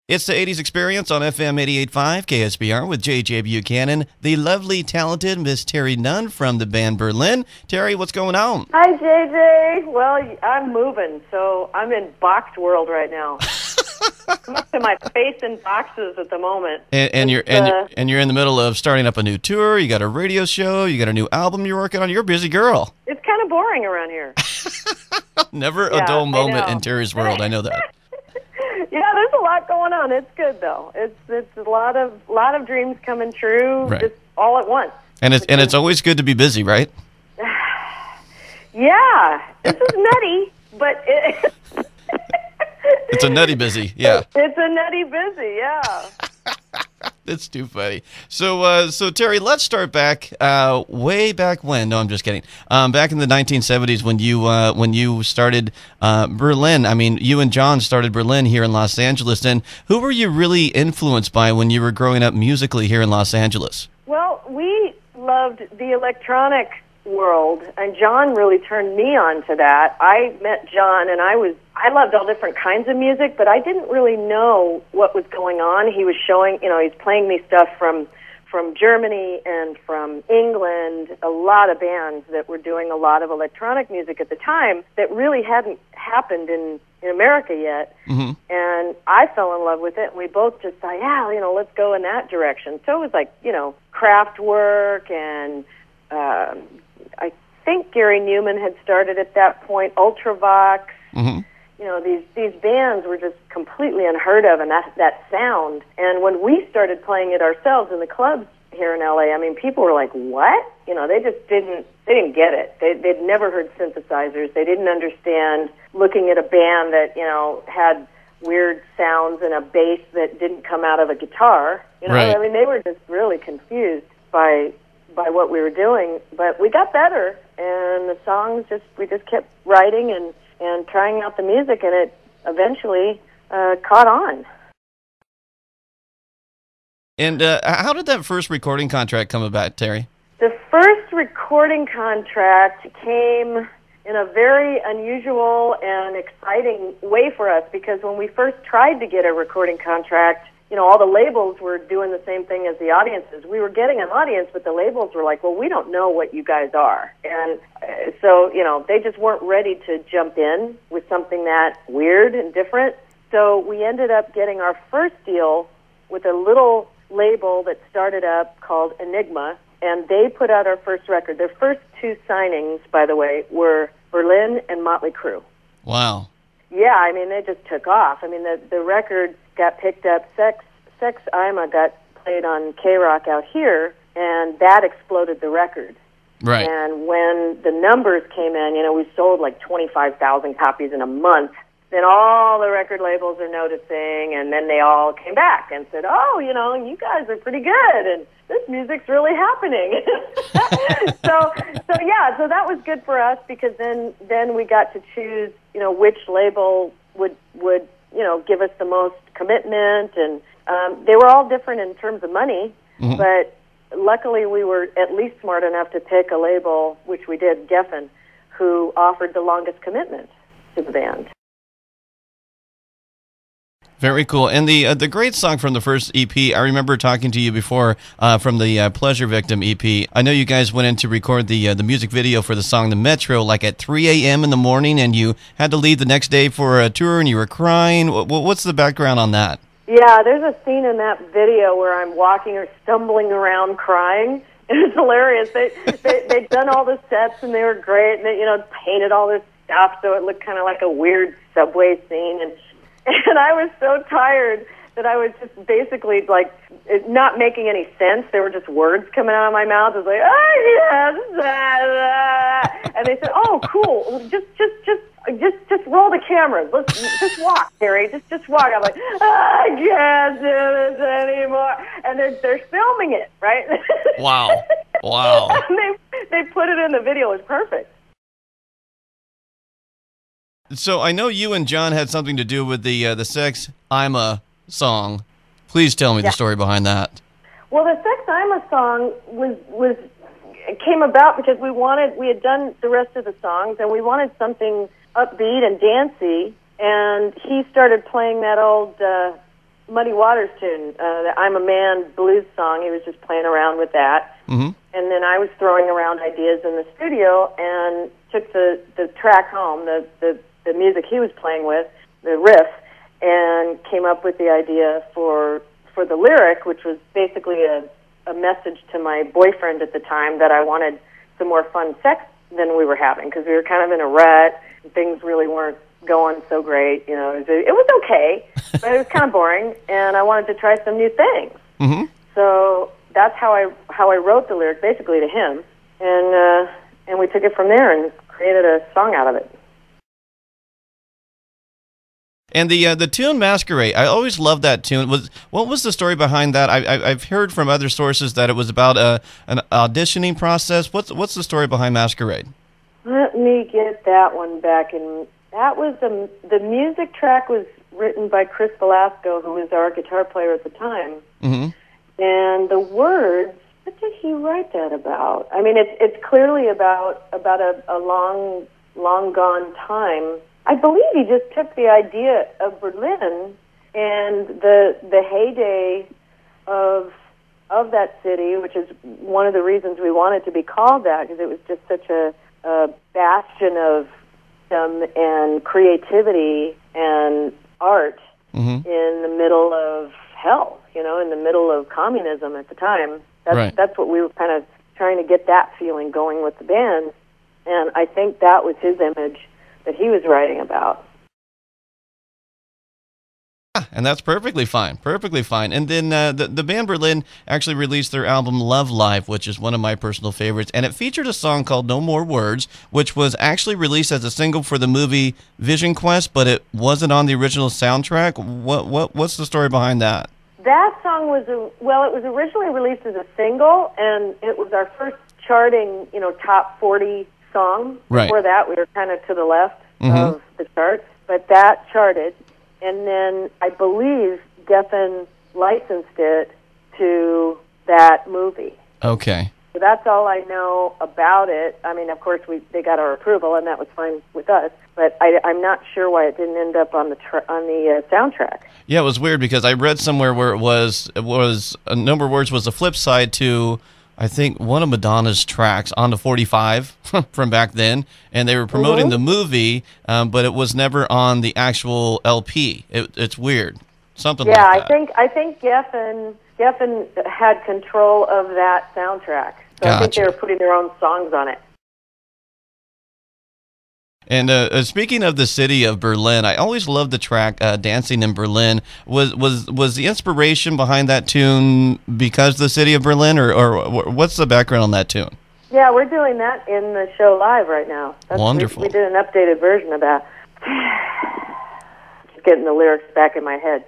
It's the 80s Experience on FM 88.5 KSBR with J.J. Buchanan, the lovely, talented Miss Terry Nunn from the band Berlin. Terry, what's going on? Hi, JJ. Well, I'm moving, so I'm in box world right now. I'm up to my face in boxes at the moment. And you're in the middle of starting up a new tour. You got a radio show. You got a new album you're working on. You're a busy girl. It's kind of boring around here. Never a dull moment in Terry's world. I know that. Yeah, there's a lot going on. It's good though. It's a lot of dreams coming true, right, just all at once. And it's always good to be busy, right? Yeah, this is nutty, but it's a nutty busy. Yeah, it's a nutty busy. Yeah. That's too funny. So Terry, let's start back way back when. No, I'm just kidding. Back in the 1970s when you started Berlin. I mean, you and John started Berlin here in Los Angeles. And who were you really influenced by when you were growing up musically here in Los Angeles? Well, we loved the electronic world, and John really turned me on to that. I met John, and I loved all different kinds of music, but I didn't really know what was going on. He was showing, he's playing me stuff from Germany and from England, a lot of bands that were doing a lot of electronic music at the time that really hadn't happened in America yet. Mm-hmm. And I fell in love with it, and we both just thought, yeah, let's go in that direction. So it was like, Kraftwerk, and I think Gary Newman had started at that point, Ultravox. Mm-hmm. These bands were just completely unheard of, and that sound. And when we started playing it ourselves in the clubs here in LA, I mean, people were like, "What?" They just didn't get it. They'd never heard synthesizers. They didn't understand looking at a band that had weird sounds and a bass that didn't come out of a guitar. Right. I mean, they were just really confused by what we were doing. But we got better, and the songs we just kept writing and trying out the music, and it eventually caught on. And how did that first recording contract come about, Terry? The first recording contract came in a very unusual and exciting way for us, because when we first tried to get a recording contract, all the labels were doing the same thing as the audiences. We were getting an audience, but the labels were like, well, we don't know what you guys are. And so, they just weren't ready to jump in with something that weird and different. So we ended up getting our first deal with a little label that started up called Enigma, and they put out our first record. Their first two signings, by the way, were Berlin and Motley Crue. Wow. Yeah, I mean, they just took off. I mean, the record got picked up. Sex Ima got played on K-Rock out here, and that exploded the record. Right. And when the numbers came in, we sold like 25,000 copies in a month. Then all the record labels are noticing, and then they all came back and said, oh, you guys are pretty good, and this music's really happening. So that was good for us, because then we got to choose, which label would give us the most commitment, and they were all different in terms of money, mm-hmm. But luckily we were at least smart enough to pick a label, which we did, Geffen, who offered the longest commitment to the band. Very cool. And the great song from the first EP, I remember talking to you before from the Pleasure Victim EP. I know you guys went in to record the music video for the song The Metro like at 3 a.m. in the morning, and you had to leave the next day for a tour, and you were crying. What's the background on that? Yeah, there's a scene in that video where I'm walking or stumbling around crying. It's hilarious. They'd done all the sets, and they were great, and they painted all this stuff so it looked kind of like a weird subway scene, and I was so tired that I was just basically like not making any sense. There were just words coming out of my mouth. I was like, oh yes, and they said, oh cool, just roll the cameras. Let's just walk, Terry. Just walk. I'm like, I can't do this anymore. And they're filming it, right? Wow. And they put it in the video. It was perfect. So I know you and John had something to do with the Sex Ima song. Please tell me the story behind that. Well, the Sex Ima song came about because we had done the rest of the songs, and we wanted something upbeat and dancey, and he started playing that old Muddy Waters tune, the I'm a Man blues song. He was just playing around with that. Mm-hmm. And then I was throwing around ideas in the studio and took the track home, the music he was playing with, the riff, and came up with the idea for the lyric, which was basically a message to my boyfriend at the time that I wanted some more fun sex than we were having, because we were kind of in a rut and things really weren't going so great. You know, it was okay, but it was kind of boring, and I wanted to try some new things. Mm-hmm. So that's how I wrote the lyric basically to him, and we took it from there and created a song out of it. And the tune Masquerade, I always loved that tune. What was the story behind that? I've heard from other sources that it was about an auditioning process. What's the story behind Masquerade? Let me get that one back. And that was the music track was written by Chris Velasco, who was our guitar player at the time. Mm-hmm. And the words, what did he write that about? I mean, it's clearly about a long gone time. I believe he just took the idea of Berlin and the heyday of that city, which is one of the reasons we wanted to be called that, because it was just such a bastion of and creativity and art mm-hmm. in the middle of hell, you know, in the middle of communism at the time. That's what we were kind of trying to get that feeling going with the band, and I think that was his image that he was writing about. And that's perfectly fine. And then the band Berlin actually released their album Love Live, which is one of my personal favorites, and it featured a song called No More Words, which was actually released as a single for the movie Vision Quest, but it wasn't on the original soundtrack. What's the story behind that? That song was, it was originally released as a single, and it was our first charting, top 40 song. Right. Before that, we were kind of to the left mm-hmm. of the charts, but that charted. And then I believe Geffen licensed it to that movie. Okay. So that's all I know about it. I mean, of course, they got our approval, and that was fine with us. But I'm not sure why it didn't end up on the soundtrack. Yeah, it was weird because I read somewhere where it was A Number of Words was the flip side to, I think, one of Madonna's tracks on the 45 from back then, and they were promoting mm-hmm. the movie, but it was never on the actual LP. It's weird, something like that. Yeah, I think Geffen had control of that soundtrack, so Gotcha. I think they were putting their own songs on it. And speaking of the city of Berlin, I always loved the track "Dancing in Berlin." Was the inspiration behind that tune because the city of Berlin, or what's the background on that tune? Yeah, we're doing that in the show live right now. Wonderful. We did an updated version of that. Just getting the lyrics back in my head.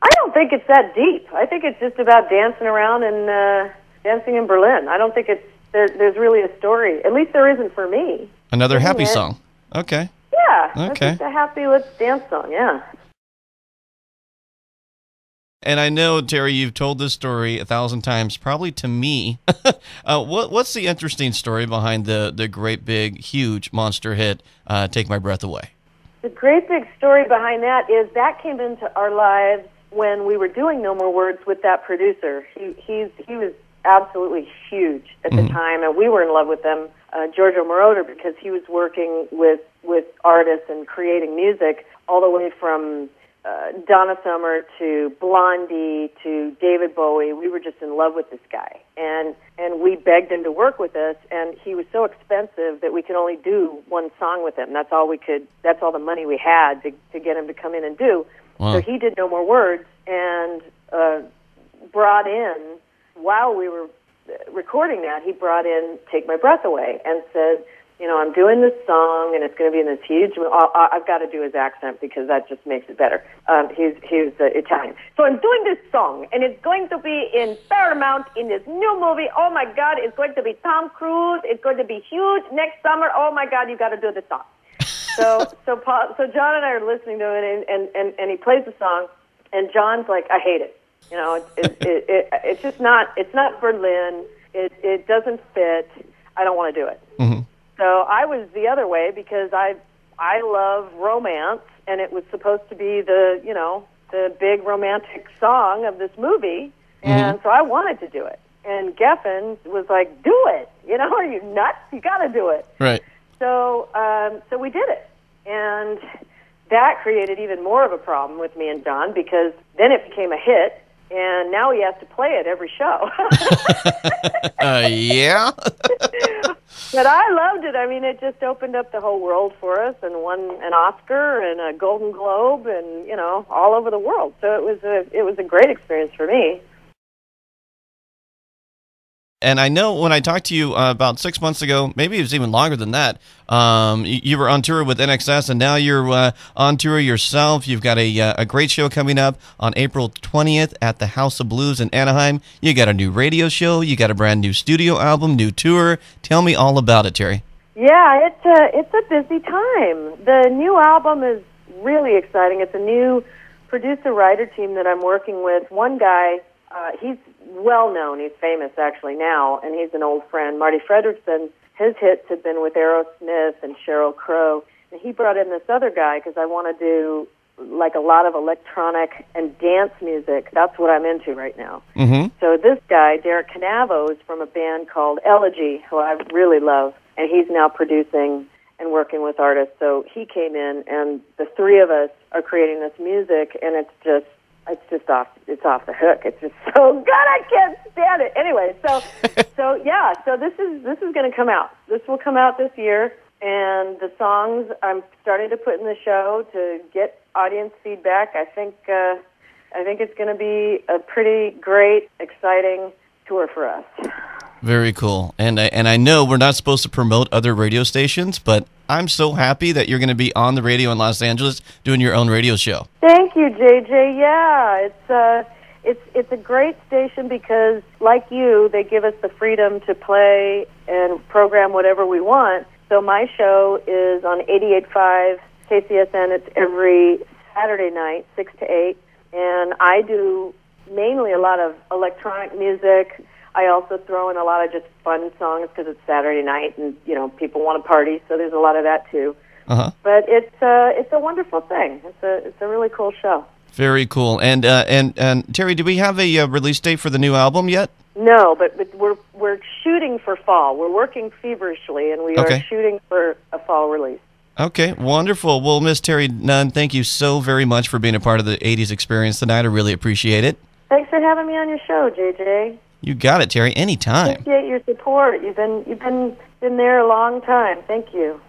I don't think it's that deep. I think it's just about dancing around and dancing in Berlin. I don't think there's really a story. At least there isn't for me. Another happy song. Okay. Yeah. Okay. It's just a happy let's dance song, yeah. And I know, Terry, you've told this story 1,000 times, probably to me. What's the interesting story behind the great big, huge monster hit, Take My Breath Away? The great big story behind that is that came into our lives when we were doing No More Words with that producer. He was absolutely huge at mm-hmm. the time, and we were in love with them, Giorgio Moroder, because he was working with artists and creating music all the way from Donna Summer to Blondie to David Bowie. We were just in love with this guy, and we begged him to work with us, and he was so expensive that we could only do one song with him. That's all the money we had to get him to come in and do. Wow. So he did No More Words and brought in, while we were recording that, he brought in Take My Breath Away and said, I'm doing this song, and it's going to be in this huge... I've got to do his accent because that just makes it better. He's Italian. So I'm doing this song, and it's going to be in Paramount in this new movie. Oh, my God, it's going to be Tom Cruise. It's going to be huge next summer. Oh, my God, you got to do this song. So John and I are listening to it, and he plays the song, and John's like, I hate it. It's just not. It's not Berlin. It doesn't fit. I don't want to do it. Mm-hmm. So I was the other way because I love romance, and it was supposed to be the the big romantic song of this movie, and so I wanted to do it. And Geffen was like, "Do it! You know, are you nuts? You got to do it." Right. So, so we did it, and that created even more of a problem with me and John, because then it became a hit, and now he has to play it every show. Yeah. But I loved it. I mean, it just opened up the whole world for us, and won an Oscar and a Golden Globe, and you know, all over the world. So it was a great experience for me. And I know when I talked to you about 6 months ago, maybe it was even longer than that, you were on tour with NXS, and now you're on tour yourself. You've got a great show coming up on April 20th at the House of Blues in Anaheim. You got a new radio show. You got a brand new studio album, new tour. Tell me all about it, Terry. Yeah, it's a busy time. The new album is really exciting. It's a new producer-writer team that I'm working with. One guy, he's well-known. He's famous, actually, now, and he's an old friend. Marty Fredrickson, his hits have been with Aerosmith and Sheryl Crow. And he brought in this other guy because I want to do, like, a lot of electronic and dance music. That's what I'm into right now. So this guy, Derek Canavo, is from a band called Elegy, who I really love, and he's now producing and working with artists. So he came in, and the three of us are creating this music, and it's off the hook. It's just so good. I can't stand it. Anyway, so this is going to come out. This will come out this year, and the songs I'm starting to put in the show to get audience feedback. I think it's going to be a pretty great, exciting tour for us. Very cool. And I know we're not supposed to promote other radio stations, but I'm so happy that you're going to be on the radio in Los Angeles doing your own radio show. Thank you, JJ. Yeah, it's a great station because, like you, they give us the freedom to play and program whatever we want. So my show is on 88.5 KCSN. It's every Saturday night, 6 to 8, and I do mainly a lot of electronic music. I also throw in a lot of just fun songs because it's Saturday night and, you know, people want to party, so there's a lot of that too. But it's a wonderful thing. It's a really cool show. Very cool. And Terry, do we have a release date for the new album yet? No, but we're shooting for fall. We're working feverishly, and we are shooting for a fall release. Okay, wonderful. Well, Miss Terry Nunn, thank you so very much for being a part of the 80s Experience tonight. I really appreciate it. Thanks for having me on your show, JJ. You got it, Terry. Anytime. Appreciate your support. You've been there a long time. Thank you.